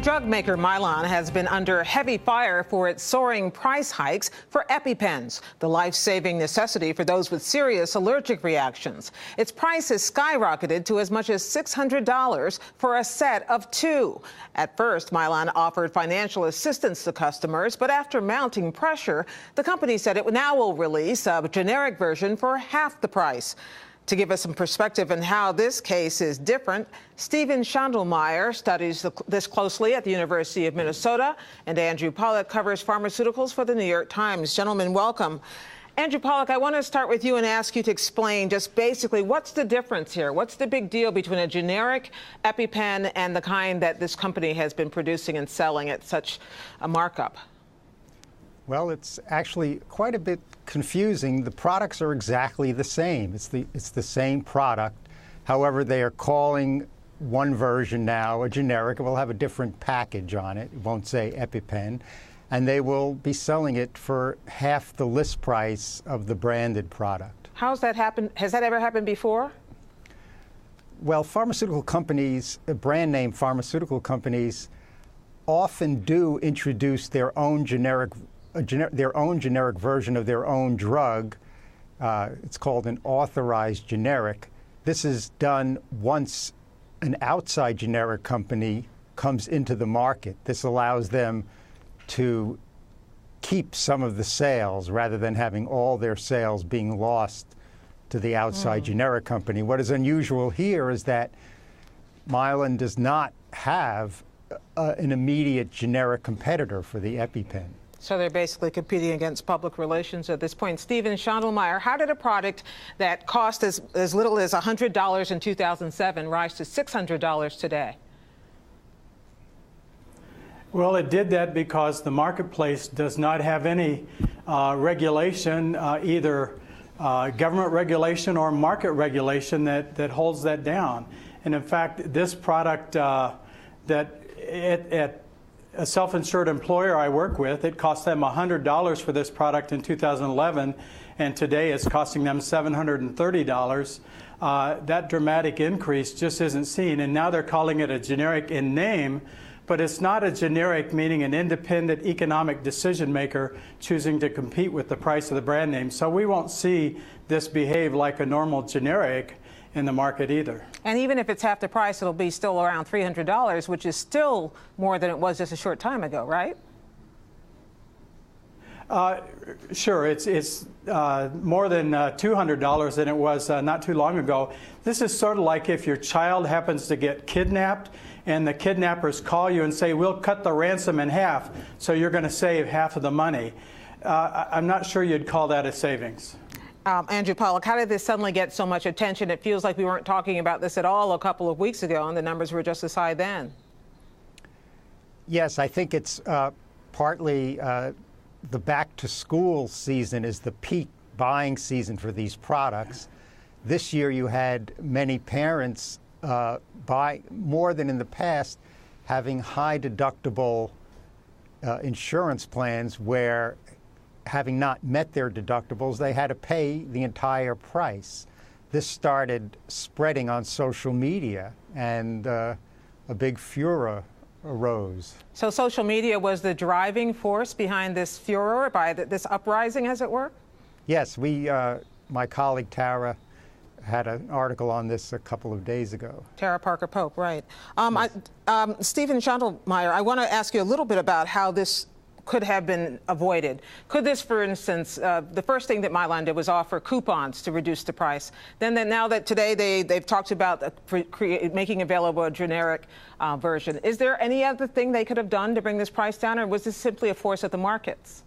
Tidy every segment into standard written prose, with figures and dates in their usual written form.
Drug maker Mylan has been under heavy fire for its soaring price hikes for EpiPens, the life-saving necessity for those with serious allergic reactions. Its price has skyrocketed to as much as $600 for a set of 2. At first, Mylan offered financial assistance to customers, but after mounting pressure, the company said it now will release a generic version for half the price. To give us some perspective on how this case is different, Schondelmeyer studies this closely at the University of Minnesota, and Andrew Pollack covers pharmaceuticals for the New York Times. Gentlemen, welcome. Andrew Pollack, I want to start with you and ask you to explain just basically what's the difference here? What's the big deal between a generic EpiPen and the kind that this company has been producing and selling at such a markup? Well, it's actually quite a bit confusing. The products are exactly the same. It's the same product. However, they are calling one version now a generic. It will have a different package on it. It won't say EpiPen. And they will be selling it for half the list price of the branded product. How's that happened? Has that ever happened before? Well, pharmaceutical companies, brand name pharmaceutical companies, often do introduce their own generic version of their own drug. It's called an authorized generic. This is done once an outside generic company comes into the market. This allows them to keep some of the sales rather than having all their sales being lost to the outside generic company. What is unusual here is that Mylan does not have an immediate generic competitor for the EpiPen. So they're basically competing against public relations at this point. Schondelmeyer, how did a product that cost as little as $100 in 2007 rise to $600 today? Well, it did that because the marketplace does not have any regulation, either government regulation or market regulation that holds that down. And in fact, this product at a self-insured employer I work with, it cost them $100 for this product in 2011, and today it's costing them $730. That dramatic increase just isn't seen, and now they're calling it a generic in name, but it's not a generic, meaning an independent economic decision maker choosing to compete with the price of the brand name. So we won't see this behave like a normal generic in the market either. And even if it's half the price, it'll be still around $300, which is still more than it was just a short time ago, right? Sure, it's more than $200 than it was not too long ago. This is sort of like if your child happens to get kidnapped and the kidnappers call you and say, we'll cut the ransom in half, so you're going to save half of the money. I'm not sure you'd call that a savings. Andrew Pollack, how did this suddenly get so much attention? It feels like we weren't talking about this at all a couple of weeks ago, and the numbers were just as high then. Yes, I think it's partly the back-to-school season is the peak buying season for these products. This year you had many parents buy more than in the past, having high-deductible insurance plans where, having not met their deductibles, they had to pay the entire price. This started spreading on social media, and a big furor arose. So social media was the driving force behind this furor, by this uprising, as it were? Yes, my colleague Tara had an article on this a couple of days ago. Tara Parker Pope, right. Yes. Schondelmeyer, I want to ask you a little bit about how this could have been avoided. Could this, for instance, the first thing that Mylan did was offer coupons to reduce the price. Now that today they've talked about making available a generic version. Is there any other thing they could have done to bring this price down, or was this simply a force of the markets?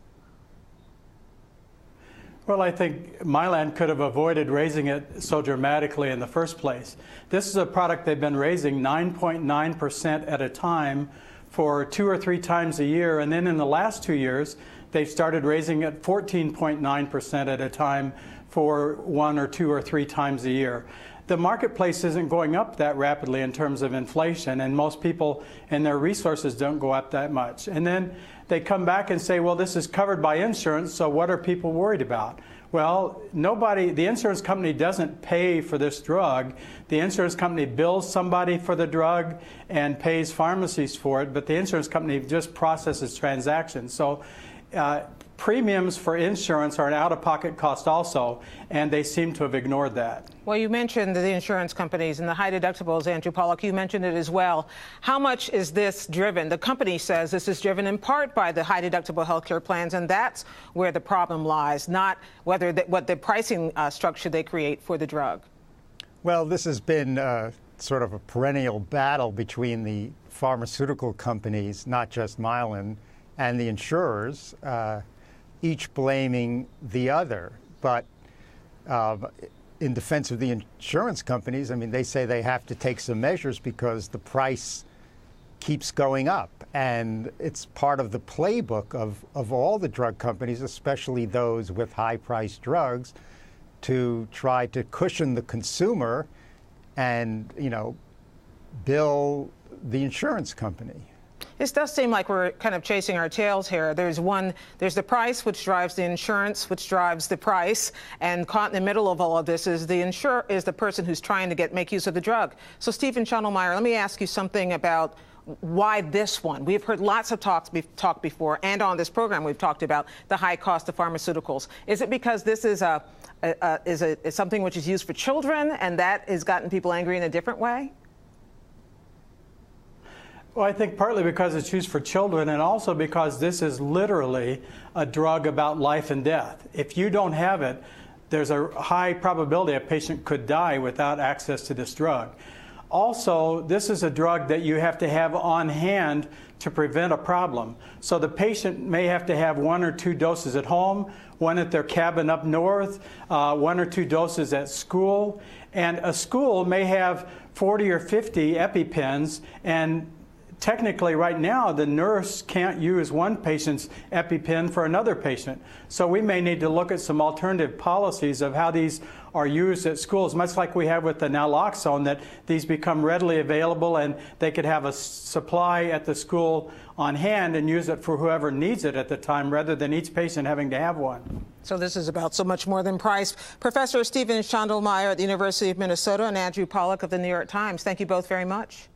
Well, I think Mylan could have avoided raising it so dramatically in the first place. This is a product they've been raising 9.9% at a time for 2 or 3 times a year, and then in the last 2 years, they've started raising it 14.9% at a time for 1 or 2 or 3 times a year. The marketplace isn't going up that rapidly in terms of inflation, and most people and their resources don't go up that much. And then they come back and say, well, this is covered by insurance, so what are people worried about? Well, the insurance company doesn't pay for this drug. The insurance company bills somebody for the drug and pays pharmacies for it, but the insurance company just processes transactions. So premiums for insurance are an out-of-pocket cost also, and they seem to have ignored that. Well, you mentioned the insurance companies and the high deductibles, Andrew Pollack. You mentioned it as well. How much is this driven? The company says this is driven in part by the high deductible health care plans, and that's where the problem lies, not what the pricing structure they create for the drug. Well, this has been sort of a perennial battle between the pharmaceutical companies, not just Mylan, and the insurers, each blaming the other. But in defense of the insurance companies, I mean, they say they have to take some measures because the price keeps going up. And it's part of the playbook of all the drug companies, especially those with high-priced drugs, to try to cushion the consumer and, bill the insurance company. This does seem like we're kind of chasing our tails here. There's the price, which drives the insurance, which drives the price, and caught in the middle of all of this is the person who's trying to make use of the drug. So, Stephen Schondelmeyer, let me ask you something about why this one. We've heard lots of talk before, and on this program we've talked about the high cost of pharmaceuticals. Is it because this is something which is used for children, and that has gotten people angry in a different way? Well, I think partly because it's used for children, and also because this is literally a drug about life and death. If you don't have it, there's a high probability a patient could die without access to this drug. Also, this is a drug that you have to have on hand to prevent a problem. So the patient may have to have 1 or 2 doses at home, 1 at their cabin up north, 1 or 2 doses at school. And a school may have 40 or 50 EpiPens, and technically, right now, the nurse can't use one patient's EpiPen for another patient. So we may need to look at some alternative policies of how these are used at schools, much like we have with the naloxone, that these become readily available and they could have a supply at the school on hand and use it for whoever needs it at the time, rather than each patient having to have one. So this is about so much more than price. Professor Stephen Schondelmeyer at the University of Minnesota and Andrew Pollack of the New York Times, thank you both very much.